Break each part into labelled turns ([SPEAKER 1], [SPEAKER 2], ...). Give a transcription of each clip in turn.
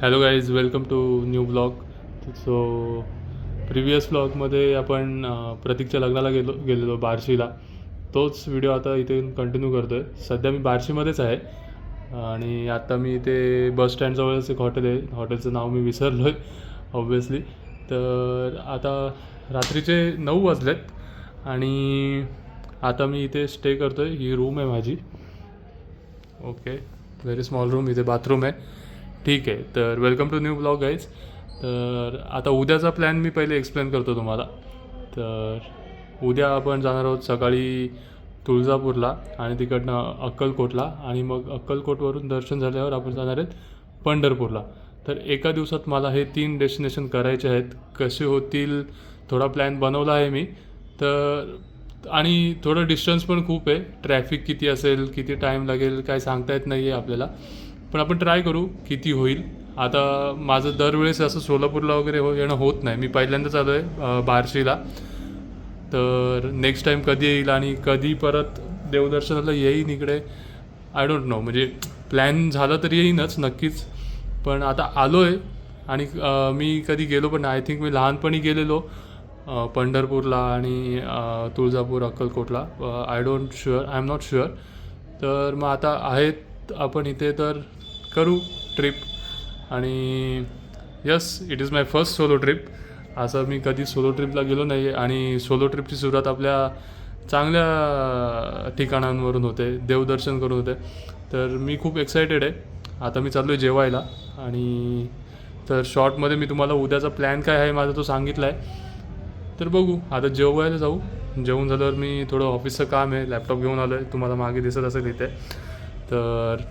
[SPEAKER 1] Hello guys, welcome to new blog. So previous ब्लॉगमध्ये आपण प्रतीकच्या लग्नाला गेलेलो बार्शीला. तोच व्हिडिओ आता इथे कंटिन्यू करतो आहे. सध्या मी बार्शीमध्येच आहे आणि आता मी इथे बस स्टँडजवळच एक हॉटेल आहे. हॉटेलचं नाव मी विसरलो आहे ऑब्व्हियसली. तर आता रात्रीचे 9 वाजलेत आणि आता मी इथे स्टे करतो आहे. ही रूम आहे माझी. Okay, very small room. इथे बाथरूम आहे. ठीक आहे, तर welcome to new blog guys. तर आता उद्याचा प्लॅन मी पहिले एक्सप्लेन करतो तुम्हाला. तर उद्या आपण जाणार आहोत सकाळी तुळजापूरला आणि तिकडनं अक्कलकोटला आणि मग अक्कलकोटवरून दर्शन झाल्यावर आपण जाणार आहेत पंढरपूरला. तर एका दिवसात मला हे 3 डेस्टिनेशन करायचे आहेत. कसे होतील थोडा प्लॅन बनवला आहे मी. तर आणि थोडं डिस्टन्स पण खूप आहे. ट्रॅफिक किती असेल, किती टाईम लागेल काय सांगता येत नाही आहे आपल्याला, पण आपण ट्राय करू किती होईल. आता माझं दरवेळेस असं सोलापूरला वगैरे येणं होत नाही. मी पहिल्यांदाच आलो आहे बार्शीला. तर नेक्स्ट टाईम कधी येईल आणि कधी परत देवदर्शनाला येईन इकडे आय डोंट नो. म्हणजे प्लॅन झालं तर येईनच नक्कीच, पण आता आलो आहे आणि मी कधी गेलो पण नाही. आय थिंक मी लहानपणी गेलेलो पंढरपूरला आणि तुळजापूर अक्कलकोटला. I am not sure. तर मग आता आहेत आपण इथे तर करू ट्रिप. आणि yes, it is my first solo trip. असं मी कधी सोलो ट्रिपला गेलो नाही आहे आणि सोलो ट्रिपची सुरुवात आपल्या चांगल्या ठिकाणांवरून होते, देवदर्शन करून होते. तर मी खूप एक्सायटेड आहे. आता मी चाललो आहे जेवायला आणि तर शॉर्टमध्ये मी तुम्हाला उद्याचा प्लॅन काय आहे माझा तो सांगितला आहे. तर बघू, आता जेवायला जाऊ. जेवून झाल्यावर मी थोडं ऑफिसचं काम आहे, लॅपटॉप घेऊन आलो आहे, तुम्हाला मागे दिसत असेल इथे. तर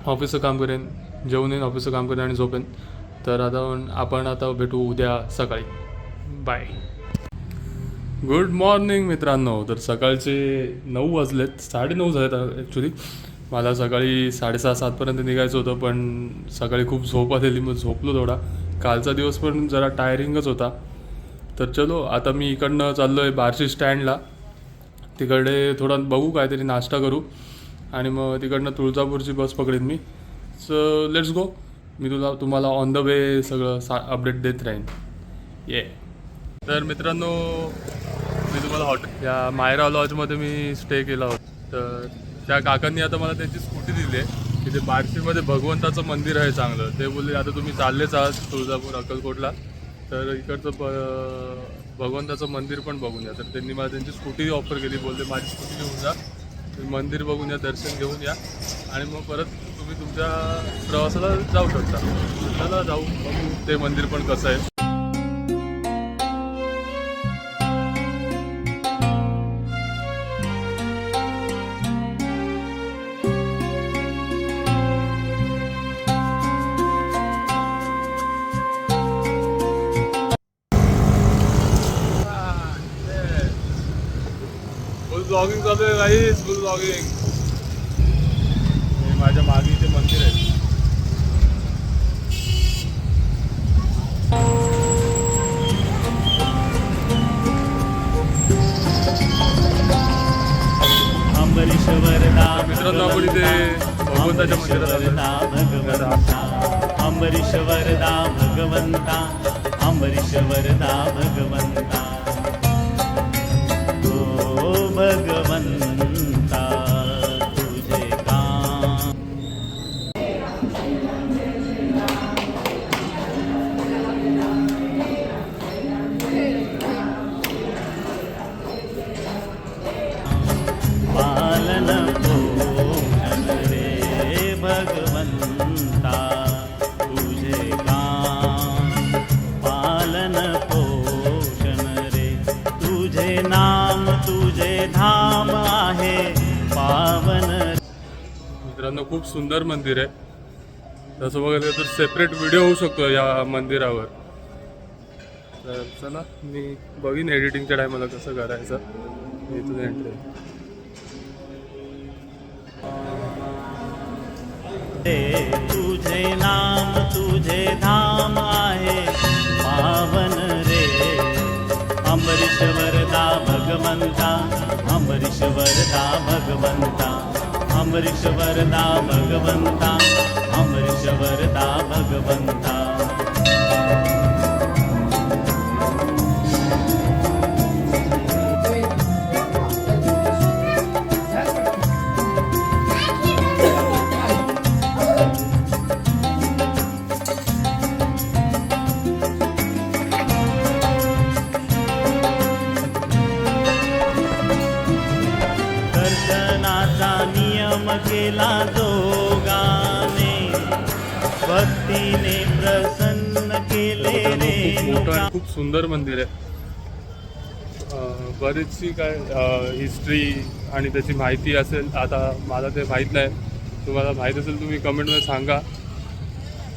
[SPEAKER 1] ऑफिसचं काम करेन, जेवून येईन, ऑफिसचं काम करेन आणि झोपेन. तर आता आपण भेटू उद्या सकाळी. बाय. गुड मॉर्निंग मित्रांनो. तर सकाळचे 9 वाजलेत, 9:30 झालेत ॲक्च्युली. मला सकाळी 6:30-7पर्यंत निघायचं होतं, पण सकाळी खूप झोप आलेली, मग झोपलो थोडा. कालचा दिवस पण जरा टायरिंगच होता. तर चलो, आता मी इकडनं चाललो आहे बार्शी स्टँडला. तिकडे थोडा बघू काहीतरी नाश्ता करू आणि मग तिकडनं तुळजापूरची बस पकडेन मी. So let's go. मी तुम्हाला ऑन द वे सगळं अपडेट देत राहीन. ये. तर मित्रांनो, मी तुम्हाला या मायरा लॉजमध्ये मी स्टे केला होता. तर त्या काकांनी आता मला त्यांची स्कूटी दिली आहे. तिथे बार्शीमध्ये भगवंताचं मंदिर आहे चांगलं. ते बोलले आता तुम्ही चाललेच आहात तुळजापूर अक्कलकोटला, तर इकडचं भगवंताचं मंदिर पण बघून या. तर त्यांनी मला त्यांची स्कूटी ऑफर केली. बोलले माझी स्कूटी घेऊन जा, तुम्ही मंदिर बघून या, दर्शन घेऊन या आणि मग परत तुम्ही तुमच्या प्रवासाला जाऊ शकता. चला जाऊ, बघू ते मंदिर पण कसं आहे. फुल ब्लॉगिंग चालू आहे गाईज, फुल ब्लॉगिंग. हे माझ्या मागे इथे मंदिर आहे. मित्रांनो, आपण इथे भगवंताच्या मंदिरात
[SPEAKER 2] अंबरीश वरदा भगवंता, अंबरीश वरदा भगवंता, ओ भगवंता तुझे काम. पालन पोषण रे भगवंता तुझे काम. पालन पोषण रे तुझे नाम, तुझे धाम आहे पावन.
[SPEAKER 1] मित्रांनो, खूप सुंदर मंदिर आहे. तसं बघायला तर सेपरेट व्हिडिओ होऊ शकतो या मंदिरावर. तर चला, मी बघीन एडिटिंगच्या टायमाला कसं करायचं. इथून एंट्री.
[SPEAKER 2] तुझे नाम, तुझे धाम आहे पावन रे. अंबरीश वरदा भगवंता, अंबरीश वरदा भगवंता, अंबरीश वरदा भगवंता, अंबरीश वरदा भगवंता. दर्शनाचा नियम केला जोगाने, भक्तीने प्रसन्न केले रे
[SPEAKER 1] मोठं आणि खूप सुंदर मंदिर आहे. बरीचशी काय हिस्ट्री आणि त्याची माहिती असेल, आता मला ते माहीत नाही, तुम्हाला माहीत असेल तुम्ही कमेंटमध्ये सांगा.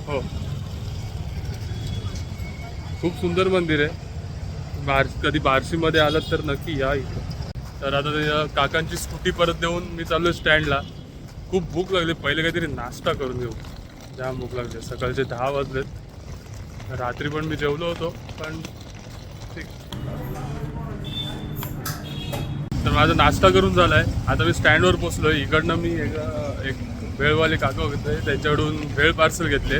[SPEAKER 1] हो, खूप सुंदर मंदिर आहे. कधी बार्शीमध्ये आलात तर नक्की या इथं. तर आता ते काकांची स्कूटी परत देऊन मी चाललो स्टँडला. खूप भूक लागली, पहिले काहीतरी नाश्ता करून घेऊ. जाम भूक लागली, सकाळचे 10 वाजलेत. रात्री पण मी जेवलो होतो, पण ठीक. तर माझा नाश्ता करून झाला आहे. आता मी स्टँडवर पोचलो आहे. इकडनं मी एक भेळवाले काका होते, त्यांच्याकडून भेळ पार्सल घेतले.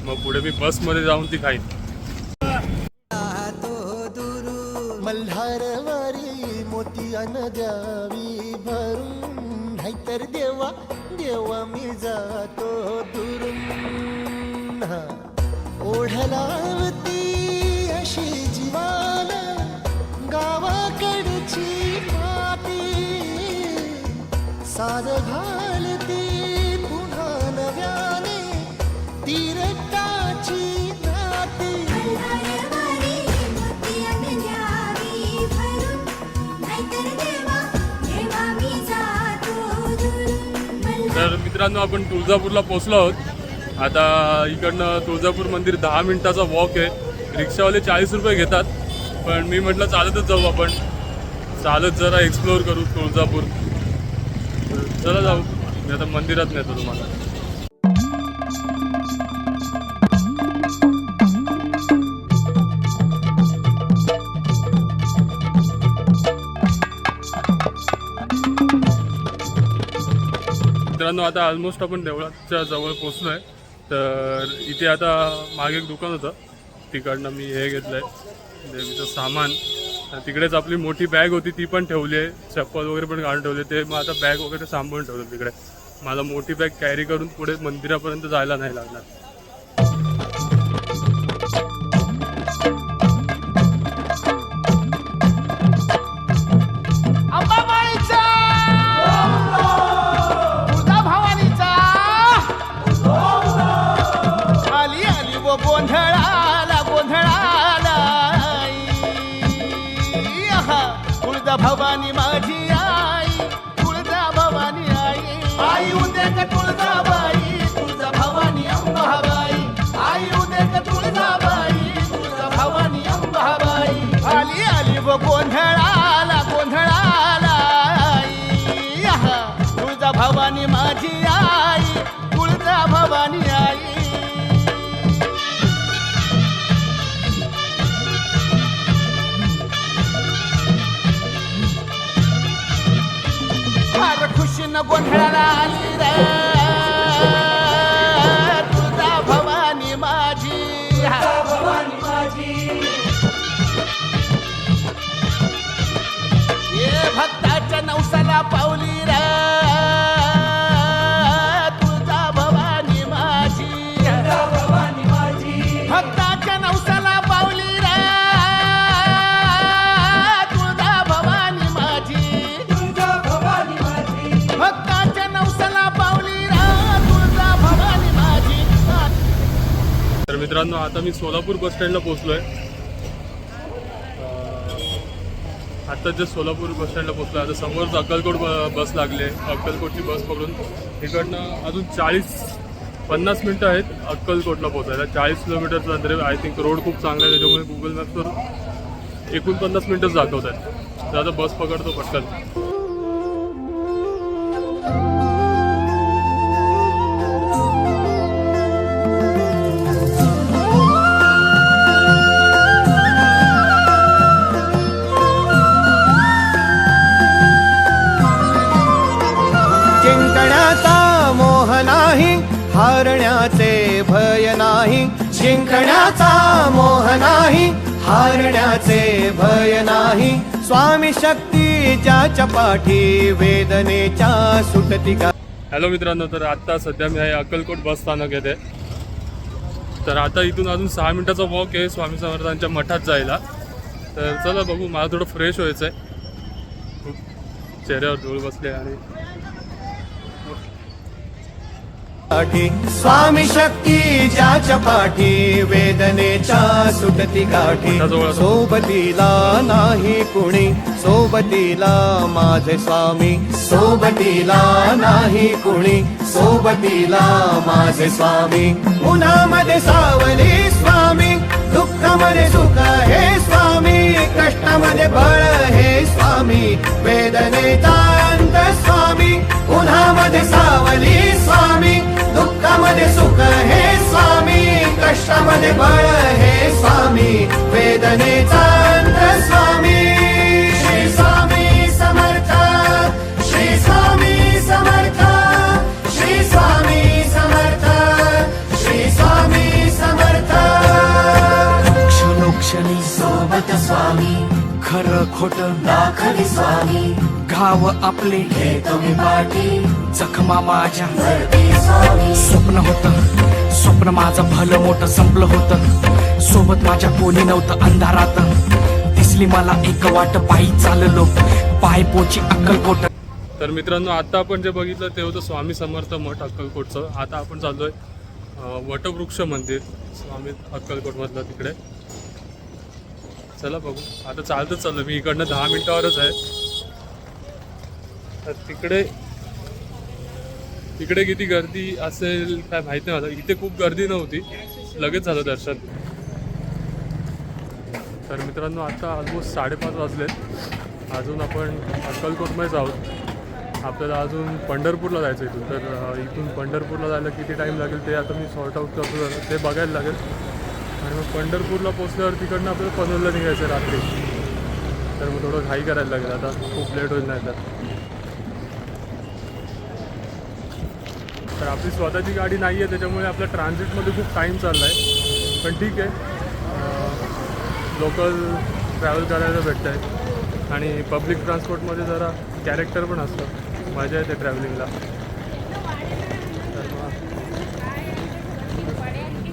[SPEAKER 1] मग पुढे मी बसमध्ये जाऊन ती खाईन.
[SPEAKER 3] मल्हारवारी मोतियान द्यावी भरून, नाहीतर देवा देवा मी जातो दुरून. ओढलावती अशी जीवान गावाकडची माती, साध घालती पुन्हा नव्याने तीरटाची नाती.
[SPEAKER 1] तर मित्रांनो, आपण तुळजापूरला पोचलो आहोत. आता इकडनं तुळजापूर मंदिर 10 मिनिटाचा वॉक आहे. रिक्षावाले 40 रुपये घेतात, पण मी म्हटलं चालतच जाऊ, आपण चालत जरा एक्सप्लोअर करू तुळजापूर. चला जाऊ, मी आता मंदिरात नेतो तुम्हाला. मित्रांनो, आता ऑलमोस्ट आपण देवळाच्या जवळ पोचलो आहे. तर इथे आता मागे एक दुकान होतं, तिकडनं मी हे घेतलं आहे देवीचं सामान. तिकडेच आपली मोठी बॅग होती, ती पण ठेवली आहे. चप्पल वगैरे पण काढून ठेवले. ते मग आता बॅग वगैरे सांभाळून ठेवलं तिकडे. मला मोठी बॅग कॅरी करून पुढे मंदिरापर्यंत जायला नाही लागणार.
[SPEAKER 3] भवानी माझी आई, तुळजा भवानी आई, आई उद्या का तुळजाबाई, तुळजा भवानी अंबाबाई, आई उद्या का तुळजाबाई, तुळजा भवानी अंबाबाई. आली आली व गोंधळाला गोंधळाला आई, तुळजा भवानी माझी आई, तुळजा भवानी आई. खुशीन गोंधळाला आली रे तुळजा भवानी माझी, भवानी माझी. ये भक्ताच्या नवसाला पावली रे तुळजा भवानी माझी, भवानी माझी. भक्ताच्या नवसाला पावली रे तुळजा भवानी माझी, भक्ताच्या नवसाला पावली तुळजा भवानी माझी.
[SPEAKER 1] तर मित्रांनो, आता मी सोलापूर बस स्टँडला पोचलो आहे. आता जे सोलापूर बस स्टँडला पोचलो आहे. आता समोरच अक्कलकोट बस लागली आहे. अक्कलकोटची बस पकडून इकडनं अजून 40-50 मिनटं आहेत अक्कलकोटला पोचायला. 40 किलोमीटरचं अंतर आहे. आय थिंक रोड खूप चांगला आहे, त्याच्यामुळे गुगल मॅपवर 49 मिनटंच दाखवत आहेत. तर आता बस पकडतो पटकन.
[SPEAKER 3] जिंकण्याचा मोह नाही, हारण्याचे भय नाही.
[SPEAKER 4] जिंकण्याचा मोह नाही, हारण्याचे भय नाही. स्वामी शक्ती ज्याच्या पाठी, वेदनेच्या सुटती का.
[SPEAKER 1] हॅलो मित्रांनो, तर आत्ता सध्या मी आहे अक्कलकोट बस स्थानक येथे. तर आता इथून अजून 6 मिनिटाचा वॉक आहे स्वामी समर्थांच्या मठात जायला. तर चला बघू, मला थोडं फ्रेश व्हायचं आहे, खूप चेहऱ्यावर धूळ बसले. आणि
[SPEAKER 4] स्वामी शक्ती ज्याच्या पाठी, वेदनेच्या सुटती काठी. सोबतीला नाही कुणी, सोबतीला माझे स्वामी. सोबतीला नाही कुणी, सोबतीला माझे स्वामी. उन्हामध्ये सावली स्वामी, दुःखामध्ये सुख हे स्वामी. कष्टामध्ये बळ हे स्वामी, वेदनेचा अंत स्वामी. उन्हामध्ये सावली स्वामी, दुःखामध्ये सुख हे स्वामी. कष्टामध्ये बळ हे स्वामी, वेदनेचा अंत स्वामी. श्री स्वामी समर्थ, श्री स्वामी समर्थ, श्री स्वामी समर्थ, श्री स्वामी समर्थ.
[SPEAKER 5] क्षणोक्षणी सोबत स्वामी, खरं खोट दाखली स्वामी. घाव आपले हे तुम्ही पाठी, जखमा माझ्या स्वामी. स्वप्न होतं, स्वप्न माझं भलं मोठं संपलं होतं. सोबत माझ्या कोणी नव्हतं अंधारात, दिसली मला एक वाट. पायी चाललो पाय पोची अक्कलकोट.
[SPEAKER 1] तर मित्रांनो, आता आपण जे बघितलं ते होतं स्वामी समर्थ मठ अक्कलकोटचं. आता आपण चाललोय वटवृक्ष मंदिर स्वामी अक्कलकोटमधलं तिकडे. चला बघू, आता चालतच चाललं मी. इकडनं 10 मिनिटावरच आहे. तर तिकडे किती गर्दी असेल काय माहिती नाही मला. इथे खूप गर्दी नव्हती, लगेच झालं दर्शन. तर मित्रांनो, आता ऑलमोस्ट 5:30 वाजलेत. अजून आपण अक्कलकोटमध्येच आहोत. आपल्याला अजून पंढरपूरला जायचं इथून. तर इथून पंढरपूरला जायला किती टाईम लागेल ते आता मी सॉर्ट आऊट करतो, ते बघायला लागेल. आणि मग पंढरपूरला पोचल्यावर तिकडनं आपल्याला पनवेलला निघायचं रात्री. तर मग थोडं घाई करायला लागेल, आता खूप लेट होईल नाही तर. आपली स्वतःची गाडी नाही आहे, त्याच्यामुळे आपल्या ट्रान्झिटमध्ये खूप टाईम चालला आहे. पण ठीक आहे, लोकल ट्रॅव्हल करायला भेटत आहे. आणि पब्लिक ट्रान्सपोर्टमध्ये जरा कॅरेक्टर पण असतं, मजा येते ट्रॅव्हलिंगला. तर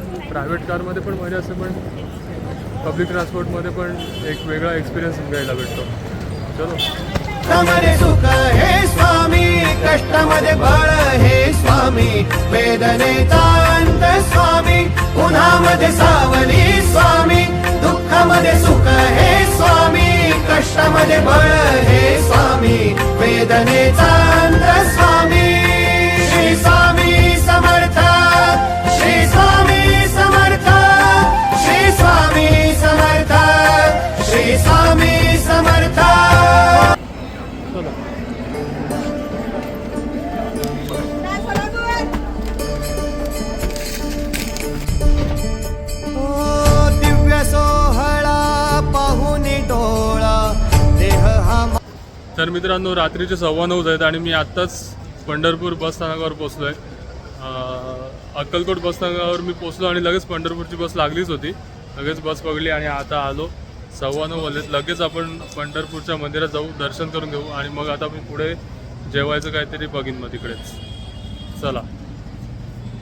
[SPEAKER 1] मग प्रायव्हेट कारमध्ये पण मजा असते, पण पब्लिक ट्रान्सपोर्टमध्ये पण एक वेगळा एक्सपिरियन्स घ्यायला भेटतो. चलो.
[SPEAKER 4] कष्टामध्ये सुख हे स्वामी, कष्टामध्ये बळ हे स्वामी. वेदनेचा अंत स्वामी, उन्हामध्ये सावली स्वामी. दुःखामध्ये सुख हे स्वामी, कष्टामध्ये बळ हे स्वामी. वेदनेचा अंत स्वामी. श्री स्वामी समर्थ, श्री स्वामी समर्थ, श्री स्वामी समर्थ, श्री स्वामी समर्थ. दिव्य सोहळा पाहून डोळा देह हा.
[SPEAKER 1] तर मित्रांनो, रात्रीचे 9:15 आहेत आणि मी आत्ताच पंढरपूर बस स्थानकावर पोचलो आहे. अक्कलकोट बस स्थानकावर मी पोचलो आणि लगेच पंढरपूरची बस लागलीच होती. लगेच बस पकडली आणि आता आलो. 9:15 वाजलेत. लगेच आपण पंढरपूरच्या मंदिरात जाऊ, दर्शन करून घेऊ आणि मग आता मी पुढे जेवायचं काहीतरी बघीन मग तिकडेच. चला,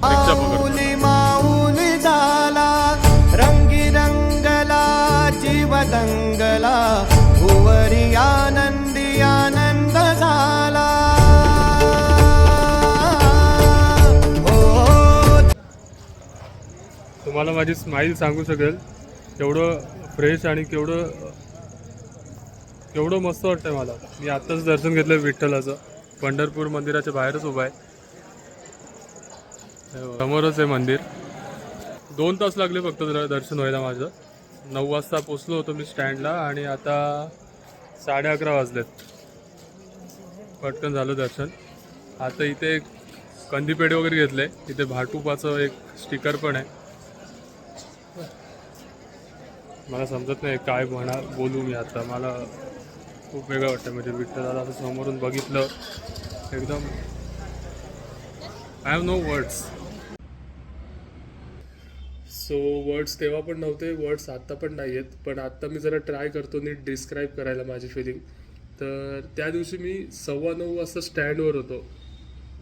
[SPEAKER 1] रिक्षा पकडतो.
[SPEAKER 4] माऊन झाला रंगी रंगला जीव दंगला. भुवरी आनंदी आनंद झाला.
[SPEAKER 1] तुम्हाला माझी स्माईल सांगू शकेल केवढं फ्रेश आणि केवढं मस्त वाटतंय मला. मी आत्ताच दर्शन घेतलं विठ्ठलाचं. पंढरपूर मंदिराच्या बाहेरच उभा आहे, समोरच आहे मंदिर. 2 तास लागले फक्त दर्शन व्हायला माझं. 9 वाजता पोचलो होतो मी स्टँडला आणि आता 11:30 वाजलेत. पटकन झालं दर्शन. आता इथे एक कंदीपेढे वगैरे घेतले. इथे भाटुपाचं एक स्टिकर पण आहे. मला समजत नाही काय बोलू मी आता. मला खूप वेगळं वाटतं. म्हणजे विठ्ठलाला असं समोरून बघितलं एकदम I have no words. So words तेव्हा पण नव्हते, वर्ड्स आत्ता पण नाही आहेत, पण आत्ता मी जरा ट्राय करतो नीट डिस्क्राईब करायला माझी फिलिंग. तर त्या दिवशी मी 9:15 वाजता स्टँडवर होतो.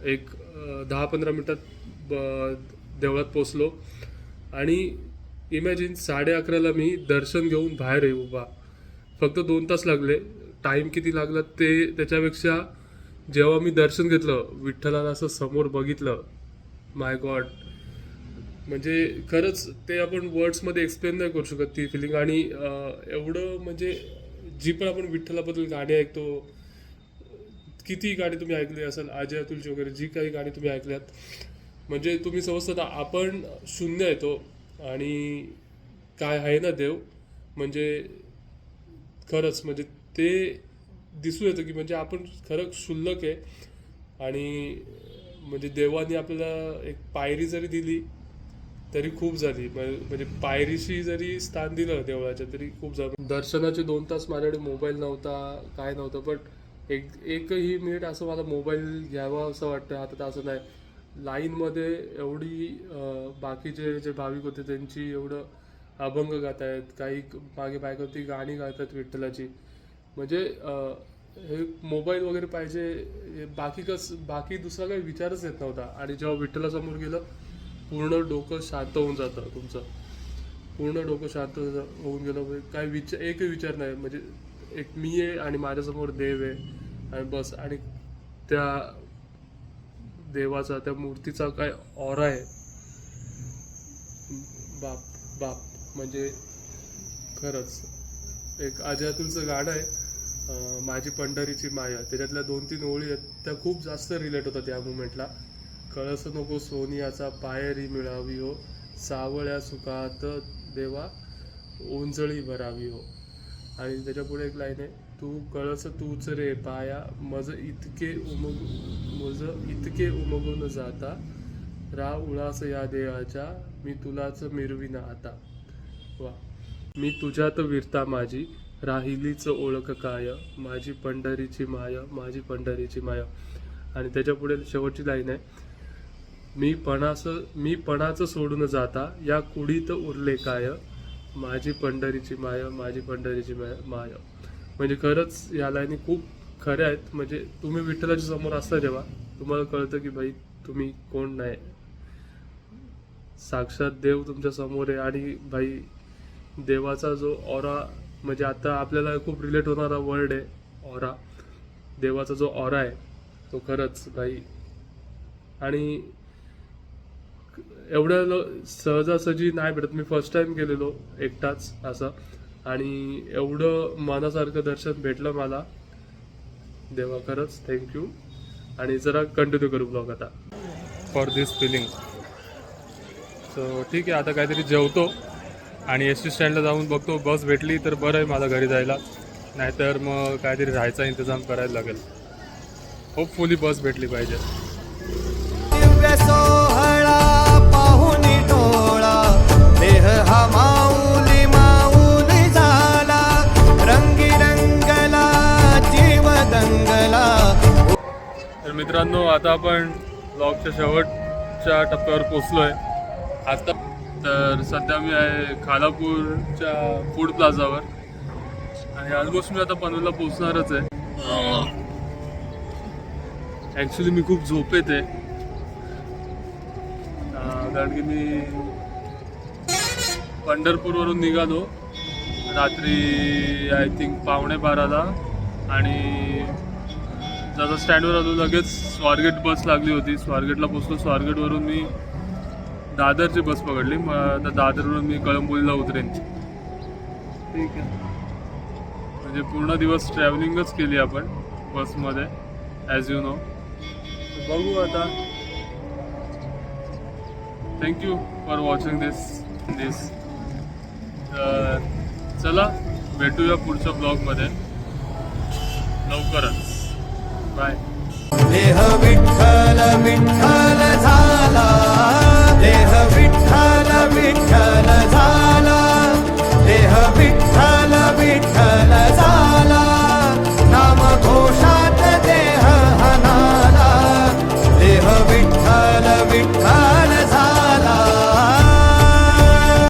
[SPEAKER 1] एक 10-15 मिनटात देवळात पोचलो आणि इमॅजिन 11:30ला मी दर्शन घेऊन बाहेर आहे उभा. फक्त 2 तास लागले. टाईम किती लागला ते त्याच्यापेक्षा जेव्हा मी दर्शन घेतलं, विठ्ठलाला असं समोर बघितलं, माय गॉड, म्हणजे खरंच ते आपण वर्ड्समध्ये एक्सप्लेन नाही करू शकत ती फिलिंग. आणि एवढं म्हणजे जी पण आपण विठ्ठलाबद्दल गाणी ऐकतो, किती गाणी तुम्ही ऐकली असाल, अजय अतुलची वगैरे जी काही गाणी तुम्ही ऐकल्यात, म्हणजे तुम्ही समजता आपण शून्य येतो आणि काय आहे ना देव, म्हणजे खरंच म्हणजे ते दिसून येतं की म्हणजे आपण खरंच क्षुल्लक आहे. आणि म्हणजे देवाने आपल्याला एक पायरी जरी दिली तरी खूप झाली. म्हणजे पायरीशी जरी स्थान दिलं देवळाच्या तरी खूप झालं. दर्शनाचे 2 तास माझ्याकडे मोबाईल नव्हता, काय नव्हतं, पण एकही मिनिट असं मला मोबाईल घ्यावा असं वाटतं हातात असं नाही. लाईनमध्ये एवढी बाकीचे जे भाविक होते त्यांची एवढं अभंग गात आहेत, काही मागे बायकोती गाणी गातात विठ्ठलाची, म्हणजे हे मोबाईल वगैरे पाहिजे, बाकी दुसरा काही विचारच येत नव्हता. आणि जेव्हा विठ्ठलासमोर गेलं, पूर्ण डोकं शांत होऊन जातं तुमचं, पूर्ण डोकं शांत होऊन गेलं. काय एकही विचार नाही, म्हणजे एक मी आहे आणि माझ्यासमोर देव आहे आणि बस. आणि त्या देवाचा, त्या मूर्तीचा काय ऑरा आहे, बाप म्हणजे खरंच. एक अजय अतुलचं गाणं आहे, माझी पंढरीची माया, त्याच्यातल्या 2-3 ओळी आहेत, त्या खूप जास्त रिलेट होतात या मुमेंटला. कळस नको सोनियाचा पायरी मिळावी हो, सावळ्या सुखात देवा ओंजळी भरावी हो. आणि त्याच्यापुढे एक लाईन आहे, तू कळस तूच रे पाया, मज इतके उमगून जाता, रा उळास या देवाच्या, मी तुलाच मिरविना आता. वा. मी तुझ्यात विरता माझी, राहिलीच ओळख काय, माझी पंढरीची माया, माझी पंढरीची माया. आणि त्याच्यापुढे शेवटची लाईन आहे, मी पणाचं सोडून जाता, या कुडीत उरले काय, माझी पंढरीची माया, माझी पंढरीची माया. म्हणजे खरंच या लाईनी खूप खऱ्या आहेत. म्हणजे तुम्ही विठ्ठलाच्या समोर असता जेव्हा तुम्हाला कळतं की भाई तुम्ही कोण नाही, साक्षात देव तुमच्या समोर आहे. आणि भाई देवाचा जो ऑरा, म्हणजे आता आपल्याला खूप रिलेट होणारा वर्ड आहे ऑरा, देवाचा जो ऑरा आहे तो खरंच भाई. आणि एवढं सहजासहजी नाही भेटत. मी फर्स्ट टाइम गेलेलो एकटाच असं, आणि एवढं मनासारखं दर्शन भेटलं मला. देवा खरंच थँक्यू. आणि जरा कंटिन्यू करू ब्लॉग आता फॉर दिस फिलिंग. सो ठीक आहे, आता काहीतरी जेवतो आणि एस टी स्टँडला जाऊन बघतो बस भेटली तर बरं आहे मला घरी जायला, नाहीतर मग काहीतरी राहायचा इंतजाम करायला लागेल. होपफुली बस भेटली पाहिजे.
[SPEAKER 4] दिव्य सोहळा पाहुनी टोळा, देह हा माऊली झाला, रंगी रंगला जीव दंगला.
[SPEAKER 1] तर मित्रांनो, आता आपण ब्लॉगच्या शेवटच्या टप्प्यावर पोचलो आहे आता. तर सध्या मी आहे खालापूरच्या फूड प्लाझावर आणि ऑलमोस्ट मी आता पनवेलला पोचणारच आहे. ॲक्च्युली मी खूप झोपेत आहे, कारण की मी पंढरपूरवरून निघालो रात्री आय थिंक 11:15ला आणि जसं स्टँडवर आलो लगेच स्वारगेट बस लागली होती. स्वारगेटला पोचलो. स्वारगेटवरून मी दादरची बस पकडली. मग आता दादरवरून मी कळंबोलीला उतरेन. ठीक आहे, म्हणजे पूर्ण दिवस ट्रॅव्हलिंगच केली आपण बसमध्ये ॲज यू नो. बघू आता. थँक्यू फॉर वॉचिंग दिस. तर चला भेटूया पुढच्या ब्लॉगमध्ये लवकरच. बाय.
[SPEAKER 4] देह विठ्ठल विठ्ठल झाला, देह